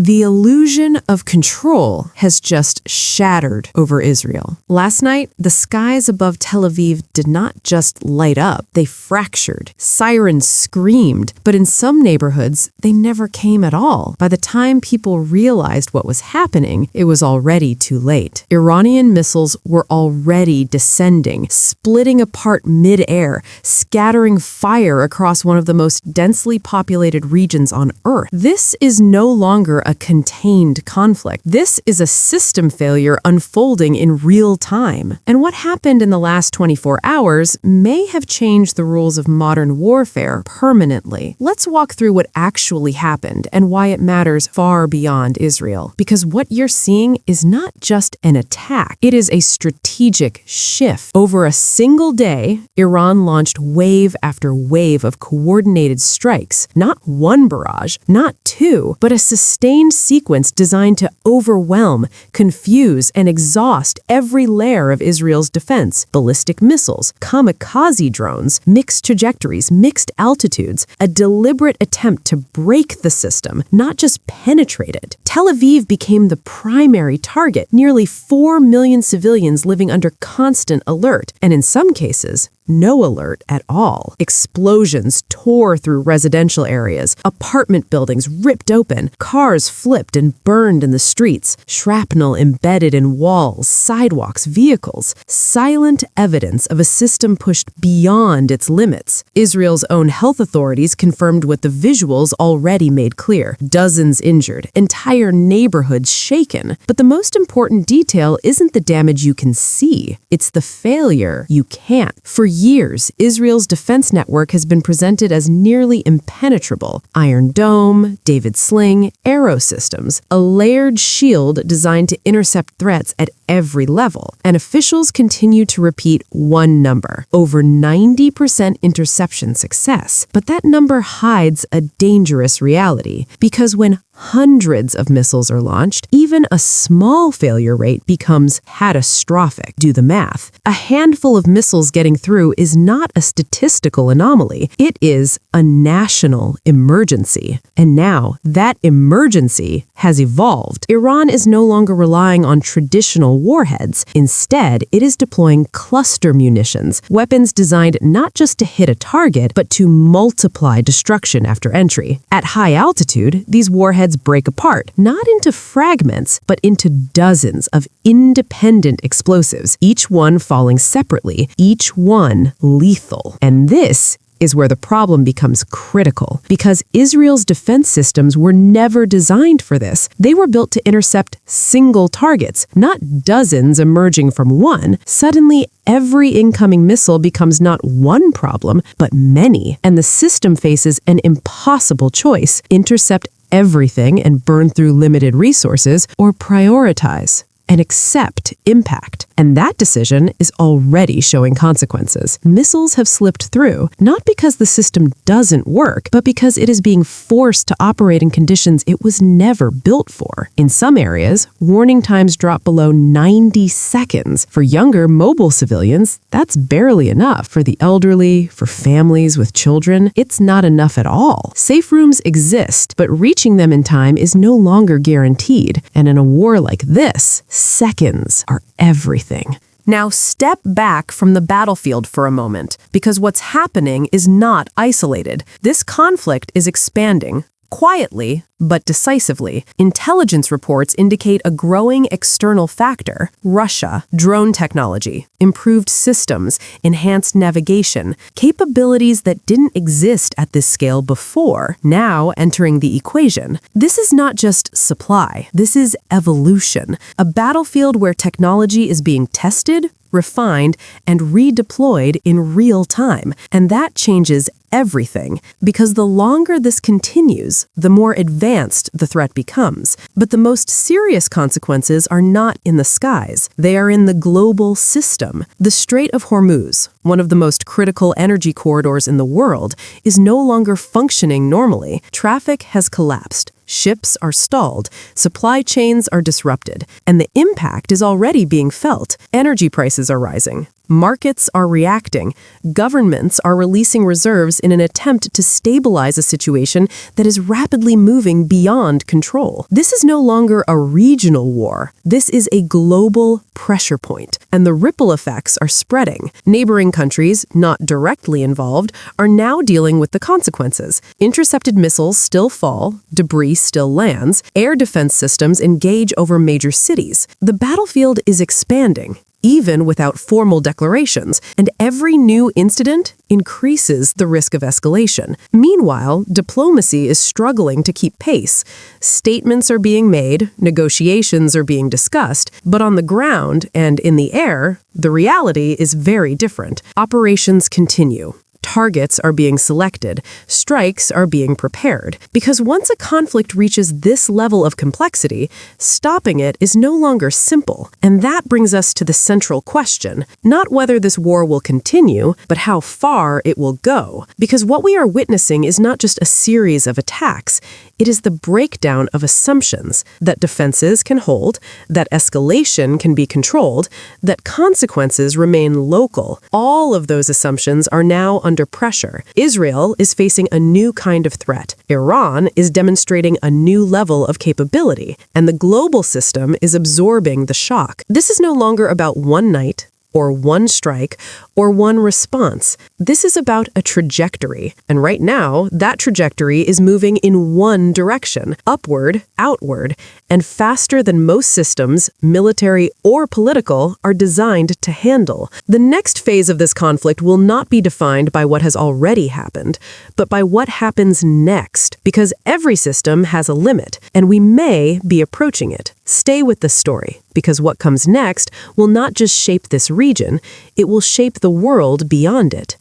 The illusion of control has just shattered over Israel. Last night, the skies above Tel Aviv did not just light up, they fractured. Sirens screamed, but in some neighborhoods, they never came at all. By the time people realized what was happening, it was already too late. Iranian missiles were already descending, splitting apart mid-air, scattering fire across one of the most densely populated regions on Earth. This is no longer a contained conflict. This is a system failure unfolding in real time. And what happened in the last 24 hours may have changed the rules of modern warfare permanently. Let's walk through what actually happened and why it matters far beyond Israel. Because what you're seeing is not just an attack. It is a strategic shift. Over a single day, Iran launched wave after wave of coordinated strikes. Not one barrage, not two, but a sustained sequence designed to overwhelm, confuse, and exhaust every layer of Israel's defense. Ballistic missiles, kamikaze drones, mixed trajectories, mixed altitudes, a deliberate attempt to break the system, not just penetrate it. Tel Aviv became the primary target, nearly 4 million civilians living under constant alert, and in some cases, no alert at all. Explosions tore through residential areas, apartment buildings ripped open, cars flipped and burned in the streets, shrapnel embedded in walls, sidewalks, vehicles. Silent evidence of a system pushed beyond its limits. Israel's own health authorities confirmed what the visuals already made clear. Dozens injured, entire neighborhoods shaken. But the most important detail isn't the damage you can see, it's the failure you can't. For years, Israel's defense network has been presented as nearly impenetrable. Iron Dome, David Sling, arrow systems, a layered shield designed to intercept threats at every level. And officials continue to repeat one number, over 90% interception success. But that number hides a dangerous reality, because when hundreds of missiles are launched, even a small failure rate becomes catastrophic. Do the math. A handful of missiles getting through is not a statistical anomaly. It is a national emergency. And now, that emergency has evolved. Iran is no longer relying on traditional warheads. Instead, it is deploying cluster munitions, weapons designed not just to hit a target, but to multiply destruction after entry. At high altitude, these warheads break apart, not into fragments, but into dozens of independent explosives, each one falling separately, each one lethal. And this is where the problem becomes critical, because Israel's defense systems were never designed for this. They were built to intercept single targets, not dozens emerging from one. Suddenly, every incoming missile becomes not one problem, but many, and the system faces an impossible choice: intercept everything and burn through limited resources, or prioritize and accept impact. And that decision is already showing consequences. Missiles have slipped through, not because the system doesn't work, but because it is being forced to operate in conditions it was never built for. In some areas, warning times drop below 90 seconds. For younger, mobile civilians, that's barely enough. For the elderly, for families with children, it's not enough at all. Safe rooms exist, but reaching them in time is no longer guaranteed. And in a war like this, seconds are everything. Now step back from the battlefield for a moment, because what's happening is not isolated. This conflict is expanding, quietly but decisively. Intelligence reports indicate a growing external factor: Russia, drone technology, improved systems, enhanced navigation, capabilities that didn't exist at this scale before, now entering the equation. This is not just supply, this is evolution. A battlefield where technology is being tested, refined, and redeployed in real time. And that changes everything, because the longer this continues, the more advanced the threat becomes. But the most serious consequences are not in the skies. They are in the global system. The Strait of Hormuz, one of the most critical energy corridors in the world, is no longer functioning normally. Traffic has collapsed. Ships are stalled, supply chains are disrupted, and the impact is already being felt. Energy prices are rising. Markets are reacting. Governments are releasing reserves in an attempt to stabilize a situation that is rapidly moving beyond control. This is no longer a regional war. This is a global pressure point, and the ripple effects are spreading. Neighboring countries, not directly involved, are now dealing with the consequences. Intercepted missiles still fall, debris still lands, air defense systems engage over major cities. The battlefield is expanding, even without formal declarations, and every new incident increases the risk of escalation. Meanwhile, diplomacy is struggling to keep pace. Statements are being made, negotiations are being discussed, but on the ground and in the air, the reality is very different. Operations continue. Targets are being selected, strikes are being prepared. Because once a conflict reaches this level of complexity, stopping it is no longer simple. And that brings us to the central question, not whether this war will continue, but how far it will go. Because what we are witnessing is not just a series of attacks, it is the breakdown of assumptions that defenses can hold, that escalation can be controlled, that consequences remain local. All of those assumptions are now under pressure. Israel is facing a new kind of threat. Iran is demonstrating a new level of capability, and the global system is absorbing the shock. This is no longer about one night, or one strike, or one response. This is about a trajectory. And right now, that trajectory is moving in one direction, upward, outward, and faster than most systems, military or political, are designed to handle. The next phase of this conflict will not be defined by what has already happened, but by what happens next, because every system has a limit, and we may be approaching it. Stay with the story, because what comes next will not just shape this region, it will shape the world beyond it.